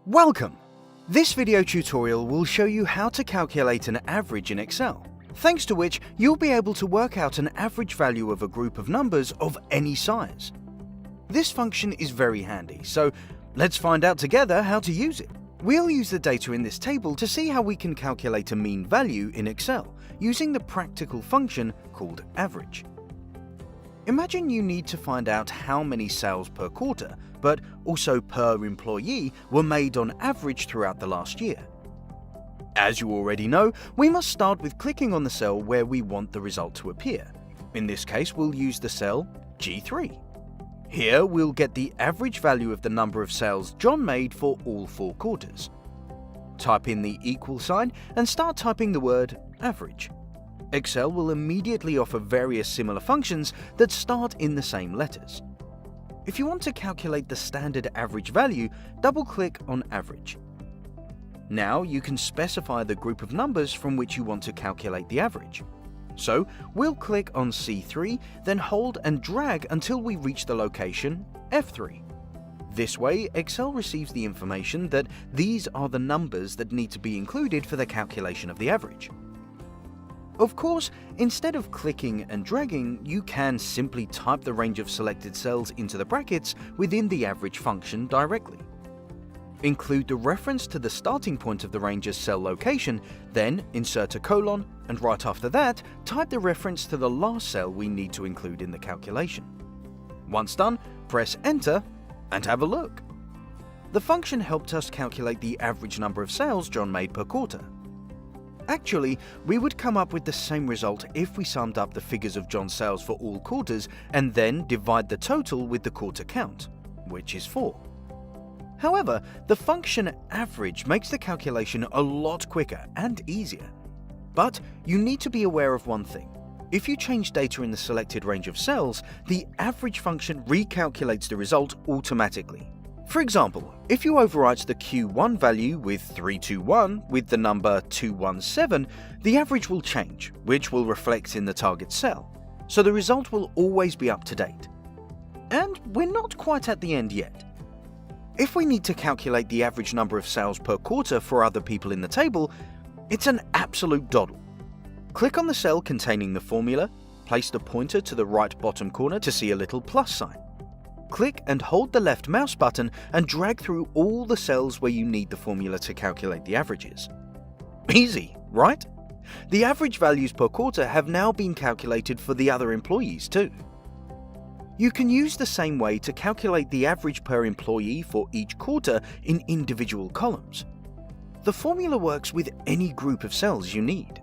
Welcome! This video tutorial will show you how to calculate an average in Excel, thanks to which you'll be able to work out an average value of a group of numbers of any size. This function is very handy, so let's find out together how to use it. We'll use the data in this table to see how we can calculate a mean value in Excel using the practical function called average. Imagine you need to find out how many sales per quarter, but also per employee, were made on average throughout the last year. As you already know, we must start with clicking on the cell where we want the result to appear. In this case, we'll use the cell G3. Here, we'll get the average value of the number of sales John made for all 4 quarters. Type in the equal sign and start typing the word average. Excel will immediately offer various similar functions that start in the same letters. If you want to calculate the standard average value, double-click on Average. Now you can specify the group of numbers from which you want to calculate the average. So we'll click on C3, then hold and drag until we reach the location F3. This way, Excel receives the information that these are the numbers that need to be included for the calculation of the average. Of course, instead of clicking and dragging, you can simply type the range of selected cells into the brackets within the average function directly. Include the reference to the starting point of the range's cell location, then insert a colon, and right after that, type the reference to the last cell we need to include in the calculation. Once done, press Enter and have a look. The function helped us calculate the average number of sales John made per quarter. Actually, we would come up with the same result if we summed up the figures of John's sales for all quarters and then divide the total with the quarter count, which is 4. However, the function average makes the calculation a lot quicker and easier. But you need to be aware of one thing. If you change data in the selected range of cells, the average function recalculates the result automatically. For example, if you overwrite the Q1 value with 321 with the number 217, the average will change, which will reflect in the target cell, so the result will always be up to date. And we're not quite at the end yet. If we need to calculate the average number of sales per quarter for other people in the table, it's an absolute doddle. Click on the cell containing the formula, place the pointer to the right bottom corner to see a little plus sign. Click and hold the left mouse button and drag through all the cells where you need the formula to calculate the averages. Easy, right? The average values per quarter have now been calculated for the other employees too. You can use the same way to calculate the average per employee for each quarter in individual columns. The formula works with any group of cells you need.